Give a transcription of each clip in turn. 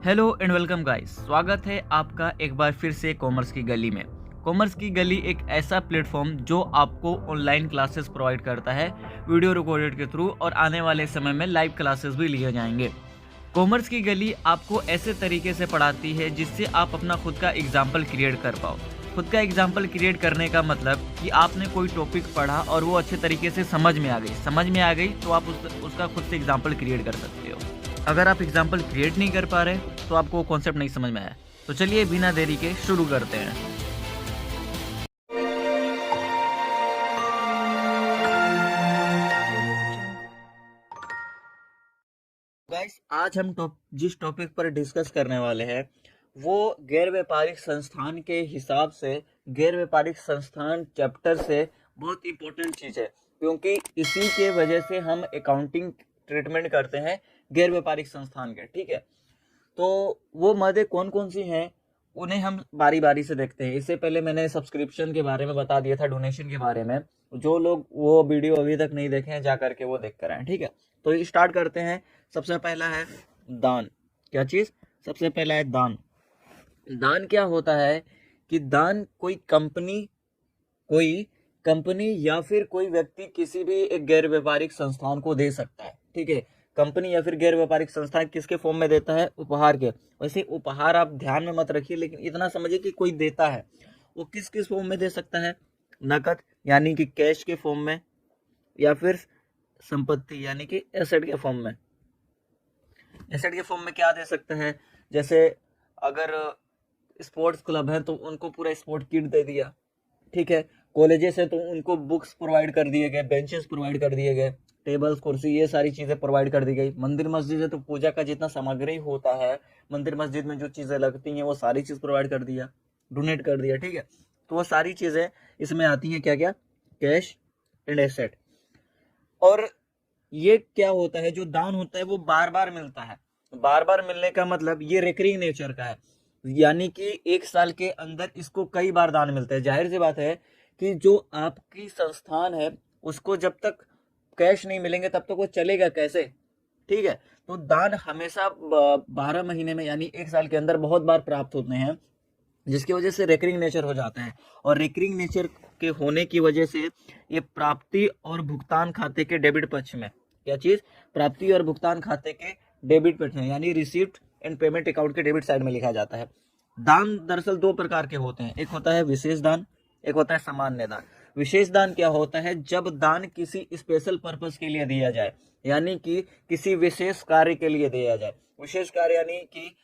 Hello and welcome guys, स्वागत है आपका एक बार फिर से कॉमर्स की गली में। कॉमर्स की गली एक ऐसा प्लेटफॉर्म जो आपको ऑनलाइन क्लासेस प्रोवाइड करता है वीडियो रिकॉर्डेड के थ्रू, और आने वाले समय में लाइव क्लासेस भी लिए जाएंगे। कॉमर्स की गली आपको ऐसे तरीके से पढ़ाती है जिससे आप अपना खुद का एग्जाम्पल क्रिएट कर पाओ। खुद का एग्जाम्पल क्रिएट करने का मतलब कि आपने कोई टॉपिक पढ़ा और वो अच्छे तरीके से समझ में आ गई तो आप उसका खुद से एग्जाम्पल क्रिएट कर सकते हो। अगर आप एग्जाम्पल क्रिएट नहीं कर पा रहे तो आपको वो कॉन्सेप्ट नहीं समझ में आया, तो चलिए बिना देरी के शुरू करते हैं। गाइस, आज हम जिस टॉपिक पर डिस्कस करने वाले हैं वो गैर व्यापारिक संस्थान के हिसाब से गैर व्यापारिक संस्थान चैप्टर से बहुत इंपॉर्टेंट चीज है, क्योंकि इसी के वजह से हम अकाउंटिंग ट्रीटमेंट करते हैं गैर व्यापारिक संस्थान के। ठीक है, तो वो मदें कौन कौन सी हैं उन्हें हम बारी बारी से देखते हैं। इससे पहले मैंने सब्सक्रिप्शन के बारे में बता दिया था, डोनेशन के बारे में। जो लोग वो वीडियो अभी तक नहीं देखे हैं जा करके वो देख कर आए। ठीक है, तो स्टार्ट करते हैं। सबसे पहला है दान। क्या चीज? सबसे पहला है दान। दान क्या होता है कि दान कोई कंपनी या फिर कोई व्यक्ति किसी भी एक गैर व्यापारिक संस्थान को दे सकता है। ठीक है, कंपनी या फिर गैर व्यापारिक संस्थान किसके फॉर्म में देता है? उपहार के। वैसे उपहार आप ध्यान में मत रखिए, लेकिन इतना समझिए कि कोई देता है, वो किस किस फॉर्म में दे सकता है? नकद यानी कि कैश के फॉर्म में, या फिर संपत्ति यानी कि एसेट के फॉर्म में। एसेट के फॉर्म में क्या दे सकते हैं? जैसे अगर स्पोर्ट्स क्लब है तो उनको पूरा स्पोर्ट किट दे दिया। ठीक है, कॉलेजेस है तो उनको बुक्स प्रोवाइड कर दिए गए, बेंचेस प्रोवाइड कर दिए गए, टेबल्स कुर्सी ये सारी चीजें प्रोवाइड कर दी गई। मंदिर मस्जिद है तो पूजा का जितना सामग्री होता है मंदिर मस्जिद में जो चीजें लगती हैं वो सारी चीज प्रोवाइड कर दिया, डोनेट कर दिया। ठीक है, तो वो सारी चीजें इसमें आती हैं। क्या क्या? Cash and asset. और ये क्या होता है, जो दान होता है वो बार बार मिलता है। बार बार मिलने का मतलब ये रिकरिंग नेचर का है, यानी कि एक साल के अंदर इसको कई बार दान मिलता है। जाहिर सी बात है कि जो आपकी संस्थान है उसको जब तक कैश नहीं मिलेंगे तब तक वो चलेगा कैसे? ठीक है, तो दान हमेशा 12 महीने में यानी एक साल के अंदर बहुत बार प्राप्त होते हैं, जिसकी वजह से रेकरिंग नेचर हो जाता है। और रेकरिंग नेचर के होने की वजह से ये प्राप्ति और भुगतान खाते के डेबिट पक्ष में, क्या चीज? प्राप्ति और भुगतान खाते के डेबिट पक्ष में यानी रिसीप्ट एंड पेमेंट अकाउंट के डेबिट साइड में लिखा जाता है। दान दरअसल दो प्रकार के होते हैं, एक होता है विशेष दान, एक होता है सामान्य दान। विशेष दान क्या होता है? जब दान किसी स्पेशल पर्पस के लिए दिया जाए, यानी कि किसी विशेष कार्य के लिए दिया जाए। विशेष कार्य यानी कि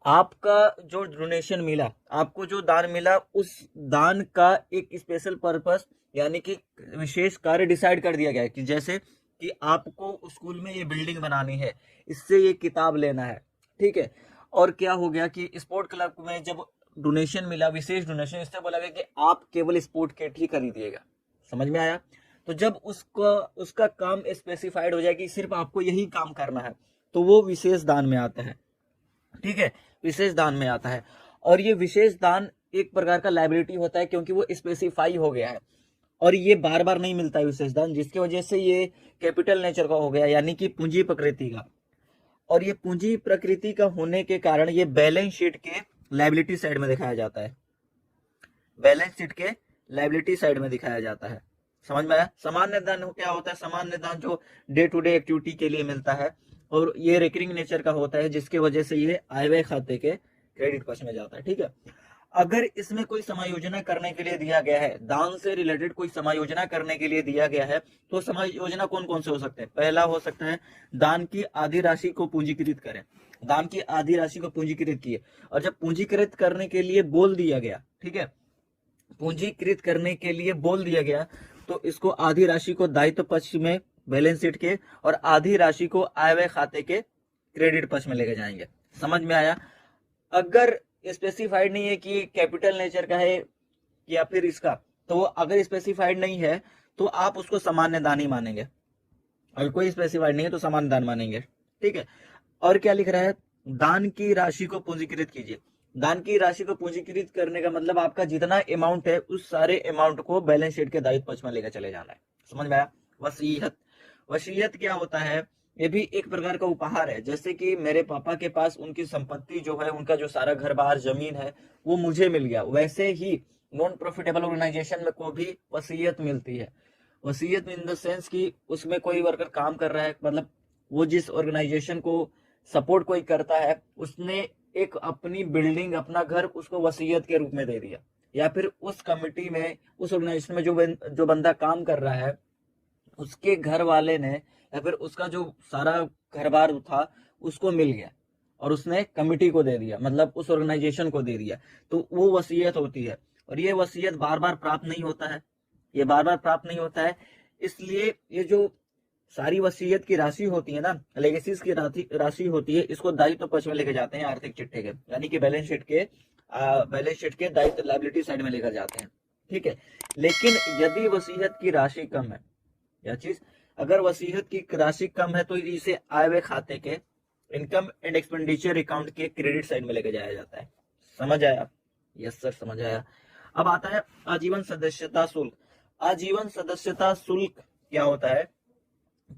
आपका जो डोनेशन मिला, आपको जो दान मिला, उस दान का एक स्पेशल पर्पस यानी कि विशेष कार्य डिसाइड कर दिया गया है। कि जैसे कि आपको स्कूल में ये बिल्डिंग बनानी है, इससे ये किताब लेना है। ठीक है, और क्या हो गया कि स्पोर्ट क्लब में जब डोनेशन मिला, विशेष डोनेशन, इससे बोला गया कि आप केवल स्पोर्ट किट ही खरीदिएगा। समझ में आया? तो जब उसका काम स्पेसिफाइड हो जाए कि सिर्फ आपको यही काम करना है, तो वो विशेष दान में आता है। ठीक है, विशेष दान में आता है। और ये विशेष दान एक प्रकार का लायबिलिटी होता है, क्योंकि वो स्पेसिफाई हो गया है और ये बार बार नहीं मिलता है विशेष दान, जिसकी वजह से ये कैपिटल नेचर का हो गया, यानी कि पूंजी प्रकृति का। और ये पूंजी प्रकृति का होने के कारण ये बैलेंस शीट के लायबिलिटी साइड में दिखाया जाता है। बैलेंस शीट के लायबिलिटी साइड में दिखाया जाता है। समझ में आया? सामान्य दान क्या होता है? सामान्य दान जो डे टू डे एक्टिविटी के लिए मिलता है, और ये रिकरिंग नेचर का होता है, जिसकी वजह से ये आय व्यय खाते के क्रेडिट पक्ष में जाता है। ठीक है, अगर इसमें कोई समायोजना करने के लिए दिया गया है, दान से रिलेटेड कोई समायोजना करने के लिए दिया गया है, तो समायोजना कौन कौन से हो सकते हैं? पहला हो सकता है दान की आधी राशि को पूंजीकृत करें। दान की आधी राशि को पूंजीकृत किए, और जब पूंजीकृत करने के लिए बोल दिया गया, ठीक है, पूंजीकृत करने के लिए बोल दिया गया, तो इसको आधी राशि को दायित्व पक्ष में बैलेंस शीट के, और आधी राशि को आय व्यय खाते के क्रेडिट पक्ष में लेके जाएंगे। समझ में आया? अगर स्पेसिफाइड नहीं है कि कैपिटल नेचर का है या फिर इसका, तो वो अगर स्पेसिफाइड नहीं है तो आप उसको सामान्य दान ही मानेंगे। अगर कोई स्पेसिफाइड नहीं है तो सामान्य दान मानेंगे। ठीक है, और क्या लिख रहा है? दान की राशि को पूंजीकृत कीजिए। दान की राशि को पूंजीकृत करने का मतलब आपका जितना अमाउंट है उस सारे अमाउंट को बैलेंस शीट के दायित्व पक्ष में लेकर चले जाना है। समझ में आया? वसीयत। वसीयत क्या होता है? ये भी एक प्रकार का उपहार है। जैसे कि मेरे पापा के पास उनकी संपत्ति जो है, उनका जो सारा घर बार जमीन है वो मुझे मिल गया, वैसे ही नॉन प्रॉफिटेबल ऑर्गेनाइजेशन में को भी वसीयत मिलती है। वसीयत इन द सेंस कि उसमें कोई वर्कर काम कर रहा है, मतलब वो जिस ऑर्गेनाइजेशन को सपोर्ट कोई करता है, उसने एक अपनी बिल्डिंग, अपना घर उसको वसीयत के रूप में दे दिया, या फिर उस कमिटी में, उस ऑर्गेनाइजेशन में जो बंदा काम कर रहा है उसके घर वाले ने या फिर उसका जो सारा घर बार था उसको मिल गया और उसने कमिटी को दे दिया, मतलब उस ऑर्गेनाइजेशन को दे दिया, तो वो वसीयत होती है। और ये वसीयत बार बार प्राप्त नहीं होता है, ये बार बार प्राप्त नहीं होता है। इसलिए ये जो सारी वसीयत की राशि होती है ना, लेगेसीज की राशि होती है, इसको दायित्व पक्ष में लेकर जाते हैं आर्थिक चिट्ठे के, यानी कि बैलेंस शीट के दायित्व लायबिलिटी साइड में लेकर जाते हैं, ठीक है। लेकिन यदि वसीयत की राशि कम है, यह चीज, अगर वसीयत की राशि कम है तो इसे आय व्यय खाते के इनकम एंड एक्सपेंडिचर अकाउंट के क्रेडिट साइड में लेकर जाया जाता है। समझ आया? यस सर, समझ आया। अब आता है आजीवन सदस्यता शुल्क। आजीवन सदस्यता शुल्क क्या होता है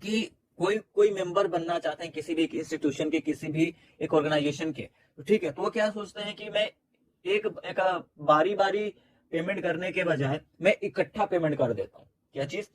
कि कोई मेंबर बनना चाहते हैं किसी भी इंस्टीट्यूशन के, किसी भी एक ऑर्गेनाइजेशन के, तो ठीक है, तो वो क्या सोचते हैं कि मैं एक बारी बारी पेमेंट करने के बजाय मैं इकट्ठा पेमेंट कर देता हूँ। क्या चीज?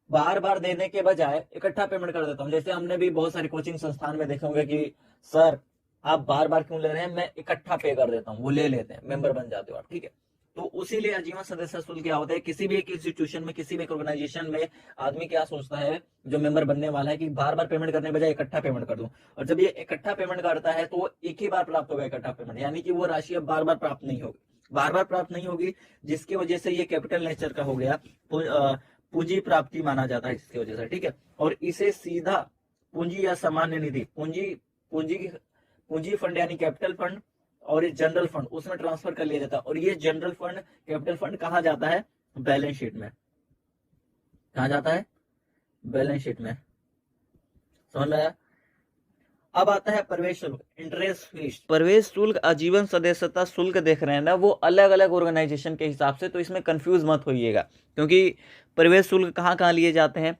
बार बार देने के बजाय इकट्ठा पेमेंट कर देता हूँ। जैसे हमने भी बहुत सारे कोचिंग संस्थान में देखे होंगे कि सर आप बार बार क्यों ले रहे हैं, मैं इकट्ठा पे कर देता हूँ, वो ले लेते हैं, मेंबर बन जाते हो आप, ठीक है। तो उसी लिए आजीवन सदस्य शुल्क क्या होता है, किसी भी एक इंस्टीट्यूशन में, किसी भी एक ऑर्गेनाइजेशन में आदमी क्या सोचता है, जो मेंबर बनने वाला है, कि बार बार पेमेंट करने के बजाय इकट्ठा पेमेंट कर दूं। और जब ये इकट्ठा पेमेंट करता है तो वो एक ही बार प्राप्त होगा इकट्ठा पेमेंट, यानी कि वो राशि अब बार बार प्राप्त नहीं होगी, बार बार प्राप्त नहीं होगी, जिसकी वजह से ये कैपिटल नेचर का हो गया, पूंजी प्राप्ति माना जाता है जिसकी वजह से, ठीक है। और इसे सीधा पूंजी या सामान्य निधि, पूंजी फंड यानी कैपिटल फंड और ये जनरल फंड, उसमें ट्रांसफर कर लिया जाता है। और ये जनरल फंड, कैपिटल फंड कहाँ जाता है? बैलेंस शीट में। कहाँ जाता है? बैलेंस शीट में। समझ में आया? अब आता है प्रवेश शुल्क, इंटरेस्ट फीस। प्रवेश शुल्क, आजीवन सदस्यता शुल्क देख रहे हैं ना, वो अलग अलग ऑर्गेनाइजेशन के हिसाब से, तो इसमें कंफ्यूज मत होइएगा, क्योंकि प्रवेश शुल्क कहाँ कहाँ लिए जाते हैं,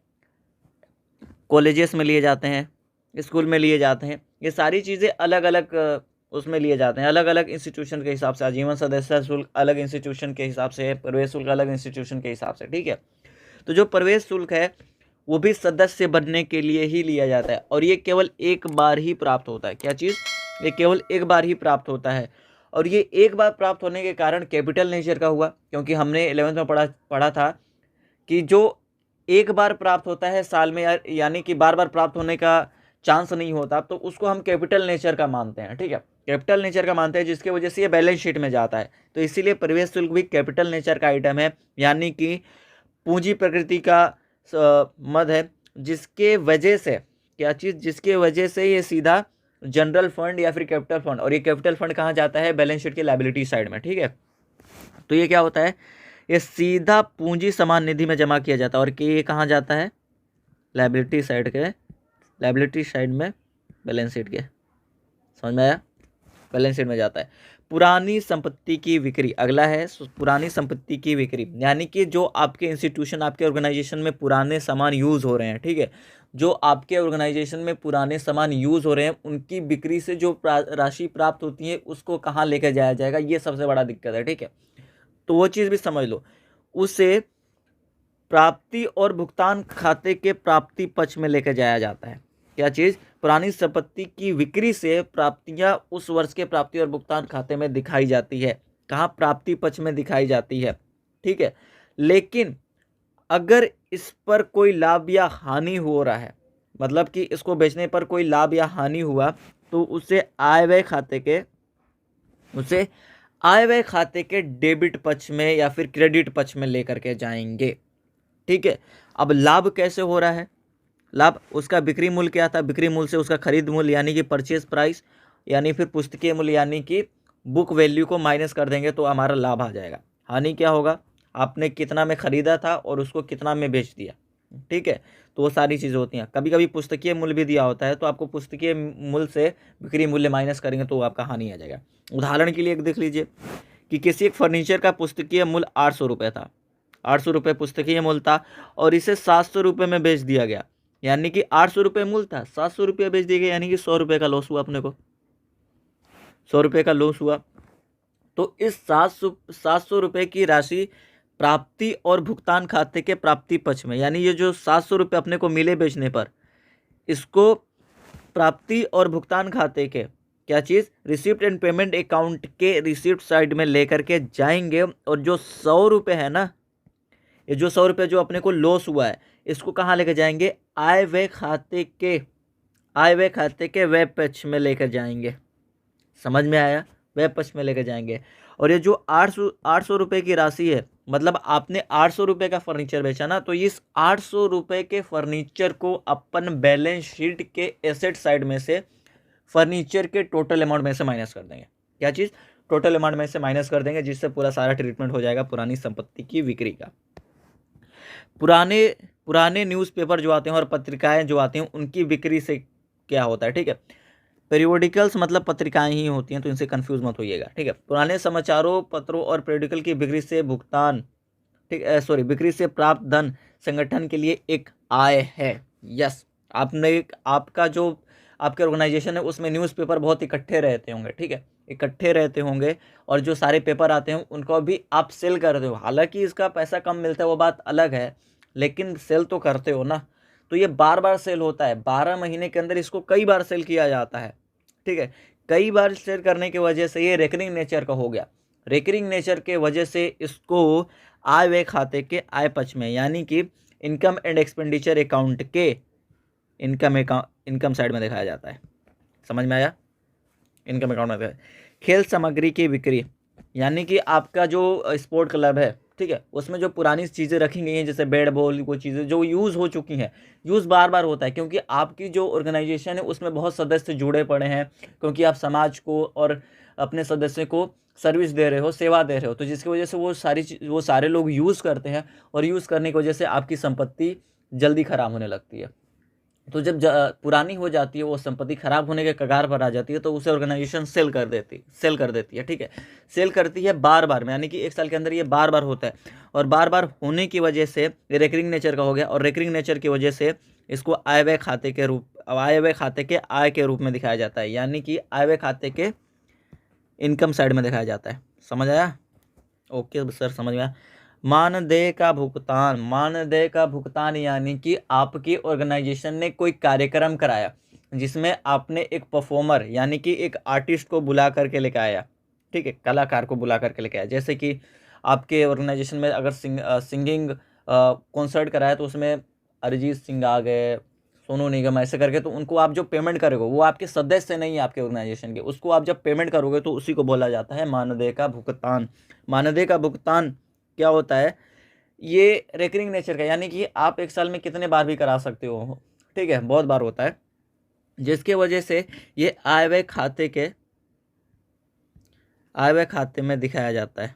कॉलेजेस में लिए जाते हैं, स्कूल में लिए जाते हैं, ये सारी चीज़ें अलग अलग उसमें लिए जाते हैं, अलग अलग इंस्टीट्यूशन के हिसाब से। आजीवन सदस्यता शुल्क अलग इंस्टीट्यूशन के हिसाब से है, प्रवेश शुल्क अलग इंस्टीट्यूशन के हिसाब से, ठीक है। तो जो प्रवेश शुल्क है वो भी सदस्य बनने के लिए ही लिया जाता है, और ये केवल एक बार ही प्राप्त होता है। क्या चीज़? ये केवल एक बार ही प्राप्त होता है, और ये एक बार प्राप्त होने के कारण कैपिटल नेचर का हुआ, क्योंकि हमने 11th में पढ़ा था कि जो एक बार प्राप्त होता है साल में, यानी कि बार बार प्राप्त होने का चांस नहीं होता, तो उसको हम कैपिटल नेचर का मानते हैं, ठीक है, कैपिटल नेचर का मानते हैं, जिसकी वजह से ये बैलेंस शीट में जाता है। तो इसीलिए प्रवेश शुल्क भी कैपिटल नेचर का आइटम है, यानी कि पूंजी प्रकृति का मद है, जिसके वजह से, क्या चीज़, जिसके वजह से ये सीधा जनरल फंड या फिर कैपिटल फंड, और ये कैपिटल फंड कहाँ जाता है? बैलेंस शीट के लायबिलिटी साइड में, ठीक है। तो ये क्या होता है, ये सीधा पूंजी समान निधि में जमा किया जाता है, और ये कहाँ जाता है? लायबिलिटी साइड के, लायबिलिटी साइड में, बैलेंस शीट के। समझ में आया? बैलेंस शीट में जाता है। पुरानी संपत्ति की बिक्री, अगला है पुरानी संपत्ति की बिक्री, यानी कि जो आपके इंस्टीट्यूशन, आपके ऑर्गेनाइजेशन में पुराने सामान यूज़ हो रहे हैं, ठीक है, जो आपके ऑर्गेनाइजेशन में पुराने सामान यूज़ हो रहे हैं, उनकी बिक्री से जो राशि प्राप्त होती है उसको कहाँ लेकर जाया जाएगा, ये सबसे बड़ा दिक्कत है, ठीक है। तो वो चीज़ भी समझ लो, उसे प्राप्ति और भुगतान खाते के प्राप्ति पक्ष में लेकर जाया जाता है। क्या चीज़? पुरानी संपत्ति की बिक्री से प्राप्तियां उस वर्ष के प्राप्ति और भुगतान खाते में दिखाई जाती है। कहाँ? प्राप्ति पक्ष में दिखाई जाती है, ठीक है। लेकिन अगर इस पर कोई लाभ या हानि हो रहा है, मतलब कि इसको बेचने पर कोई लाभ या हानि हुआ, तो उसे आय व्यय खाते के डेबिट पक्ष में या फिर क्रेडिट पक्ष में लेकर के जाएंगे, ठीक है। अब लाभ कैसे हो रहा है? लाभ, उसका बिक्री मूल्य क्या था, बिक्री मूल्य से उसका खरीद मूल्य यानी कि परचेज प्राइस, यानी फिर पुस्तकीय मूल्य यानी कि बुक वैल्यू को माइनस कर देंगे तो हमारा लाभ आ जाएगा। हानि क्या होगा? आपने कितना में खरीदा था और उसको कितना में बेच दिया, ठीक है। तो वो सारी चीज़ें होती हैं। कभी कभी पुस्तकीय मूल्य भी दिया होता है, तो आपको पुस्तकीय मूल्य से बिक्री मूल्य माइनस करेंगे तो आपका हानि आ जाएगा। उदाहरण के लिए एक देख लीजिए कि किसी एक फर्नीचर का पुस्तकीय मूल्य 800 रुपये था, 800 रुपये पुस्तकीय मूल्य था, और इसे 700 रुपये में बेच दिया गया, यानी कि 800 रुपये मूल था, 700 रुपये बेच दिए गए, यानी कि 100 रुपये का लॉस हुआ अपने को, 100 रुपये का लॉस हुआ। तो इस 700 रुपये की राशि प्राप्ति और भुगतान खाते के प्राप्ति पक्ष में, यानी ये जो 700 रुपये अपने को मिले बेचने पर, इसको प्राप्ति और भुगतान खाते के क्या चीज़, रिसिप्ट एंड पेमेंट अकाउंट के रिसिप्ट साइड में लेकर के जाएंगे। और जो 100 रुपये है ना, ये जो 100 रुपये जो अपने को लॉस हुआ है, इसको कहाँ लेकर जाएंगे, आय व्यय खाते के व्यय पक्ष में लेकर जाएंगे। समझ में आया, व्यय पक्ष में लेकर जाएंगे। और ये जो 800 रुपये की राशि है, मतलब आपने 800 रुपये का फर्नीचर बेचा ना, तो इस 800 रुपये के फर्नीचर को अपन बैलेंस शीट के एसेट साइड में से फर्नीचर के टोटल अमाउंट में से माइनस कर देंगे। क्या चीज़, टोटल अमाउंट में से माइनस कर देंगे, जिससे पूरा सारा ट्रीटमेंट हो जाएगा पुरानी संपत्ति की बिक्री का। पुराने न्यूज़पेपर जो आते हैं और पत्रिकाएं जो आती हैं, उनकी बिक्री से क्या होता है, ठीक है। पेरियोडिकल्स मतलब पत्रिकाएं ही होती हैं, तो इनसे कंफ्यूज मत होइएगा, ठीक है। पुराने समाचारों पत्रों और पेरियोडिकल की बिक्री से भुगतान, ठीक है, सॉरी, बिक्री से प्राप्त धन संगठन के लिए एक आय है। यस, आपका जो आपके ऑर्गेनाइजेशन है उसमें न्यूज़पेपर बहुत इकट्ठे रहते होंगे, ठीक है, इकट्ठे रहते होंगे, और जो सारे पेपर आते हैं उनको भी आप सेल करते हो। हालांकि इसका पैसा कम मिलता है, वो बात अलग है, लेकिन सेल तो करते हो ना। तो ये बार बार सेल होता है, 12 महीने के अंदर इसको कई बार सेल किया जाता है, ठीक है। कई बार सेल करने की वजह से ये रेकरिंग नेचर का हो गया। रेकरिंग नेचर के वजह से इसको आय व्यय खाते के आय पक्ष में, यानी कि इनकम एंड एक्सपेंडिचर अकाउंट के इनकम साइड में दिखाया जाता है। समझ में आया, इनकम अकाउंट में दिखाया। खेल सामग्री की बिक्री, यानी कि आपका जो स्पोर्ट क्लब है, ठीक है, उसमें जो पुरानी चीज़ें रखी गई हैं, जैसे बैट बॉल, वो चीज़ें जो यूज़ हो चुकी हैं, यूज़ बार बार होता है, क्योंकि आपकी जो ऑर्गेनाइजेशन है उसमें बहुत सदस्य जुड़े पड़े हैं, क्योंकि आप समाज को और अपने सदस्य को सर्विस दे रहे हो, सेवा दे रहे हो, तो जिसकी वजह से वो सारे लोग यूज़ करते हैं, और यूज़ करने की वजह से आपकी संपत्ति जल्दी ख़राब होने लगती है। तो जब पुरानी हो जाती है, वो संपत्ति खराब होने के कगार पर आ जाती है, तो उसे ऑर्गेनाइजेशन सेल कर देती है, ठीक है। सेल करती है बार बार में, यानी कि 1 साल के अंदर ये बार बार होता है, और बार बार होने की वजह से ये रेकरिंग नेचर का हो गया, और रेकरिंग नेचर की वजह से इसको आय व्यय खाते के आय के रूप में दिखाया जाता है, यानी कि आय व्यय खाते के इनकम साइड में दिखाया जाता है। समझ आया, ओके सर, समझ में आया। मानदेय का भुगतान यानी कि आपकी ऑर्गेनाइजेशन ने कोई कार्यक्रम कराया, जिसमें आपने एक परफॉर्मर यानी कि एक आर्टिस्ट को बुला करके लेके आया, ठीक है, कलाकार को बुला करके लेके आया। जैसे कि आपके ऑर्गेनाइजेशन में अगर सिंगिंग कॉन्सर्ट कराया, तो उसमें अरिजीत सिंह आ गए, सोनू निगम, ऐसे करके, तो उनको आप जो पेमेंट करोगे, वो आपके सदस्य नहीं है आपके ऑर्गेनाइजेशन के, उसको आप जब पेमेंट करोगे तो उसी को बोला जाता है मानदेय का भुगतान। मानदेय का भुगतान क्या होता है, ये रेकरिंग नेचर का, यानी कि आप 1 साल में कितने बार भी करा सकते हो, ठीक है, बहुत बार होता है, जिसके वजह से ये आय व्यय खाते में दिखाया जाता है,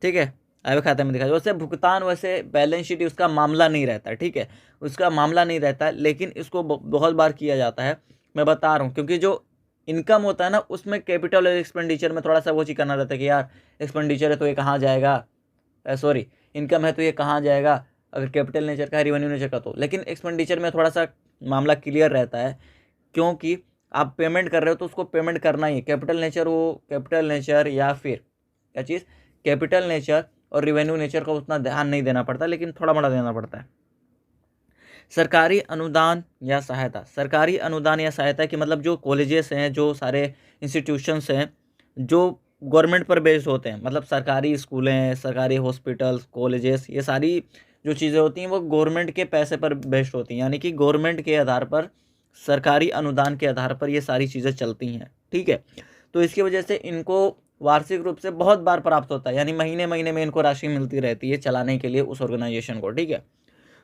ठीक है, आय व्यय खाते में दिखाया। वैसे भुगतान, वैसे बैलेंस शीट उसका मामला नहीं रहता है, ठीक है, उसका मामला नहीं रहता है, लेकिन इसको बहुत बार किया जाता है। मैं बता रहा हूँ, क्योंकि जो इनकम होता है ना, उसमें कैपिटल और एक्सपेंडिचर में थोड़ा सा वो चीज़ करना रहता है कि यार एक्सपेंडिचर है तो ये कहाँ जाएगा, सॉरी, इनकम है तो ये कहाँ जाएगा, अगर कैपिटल नेचर का है, रिवेन्यू नेचर का, तो लेकिन एक्सपेंडिचर में थोड़ा सा मामला क्लियर रहता है, क्योंकि आप पेमेंट कर रहे हो तो उसको पेमेंट करना ही है। कैपिटल नेचर या फिर क्या चीज़, कैपिटल नेचर और रिवेन्यू नेचर का उतना ध्यान नहीं देना पड़ता, लेकिन थोड़ा बड़ा देना पड़ता है। सरकारी अनुदान या सहायता की मतलब जो कॉलेजेस हैं, जो सारे इंस्टीट्यूशंस हैं जो गवर्नमेंट पर बेस्ड होते हैं, मतलब सरकारी स्कूलें हैं, सरकारी हॉस्पिटल्स, कॉलेजेस, ये सारी जो चीज़ें होती हैं वो गवर्नमेंट के पैसे पर बेस्ड होती हैं, यानी कि गवर्नमेंट के आधार पर, सरकारी अनुदान के आधार पर ये सारी चीज़ें चलती हैं, ठीक है। तो इसकी वजह से इनको वार्षिक रूप से बहुत बार प्राप्त होता है, यानी महीने महीने में इनको राशि मिलती रहती है चलाने के लिए उस ऑर्गेनाइजेशन को, ठीक है।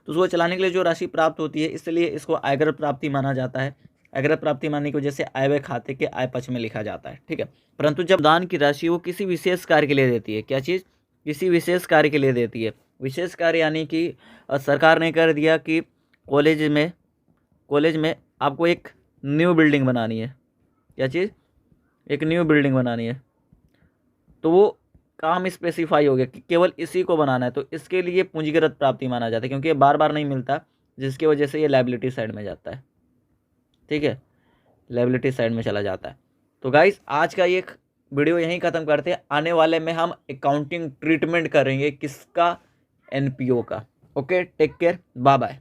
तो उसको चलाने के लिए जो राशि प्राप्त होती है, इसलिए इसको आयकर प्राप्ति माना जाता है। आयकर प्राप्ति मानने की वजह से आय व्यय खाते के आय पक्ष में लिखा जाता है, ठीक है। परंतु जब दान की राशि वो किसी विशेष कार्य के लिए देती है, क्या चीज़, किसी विशेष कार्य के लिए देती है। विशेष कार्य यानी कि सरकार ने कर दिया कि कॉलेज में आपको एक न्यू बिल्डिंग बनानी है, क्या चीज़, एक न्यू बिल्डिंग बनानी है, तो वो काम स्पेसिफाई हो गया कि केवल इसी को बनाना है, तो इसके लिए पूंजीगत प्राप्ति माना जाता है, क्योंकि ये बार बार नहीं मिलता, जिसकी वजह से ये लायबिलिटी साइड में जाता है। ठीक है, लायबिलिटी साइड में चला जाता है। तो गाइस आज का ये वीडियो यहीं ख़त्म करते हैं। आने वाले में हम अकाउंटिंग ट्रीटमेंट करेंगे किसका, एनपीओ का। Okay, take care, bye bye.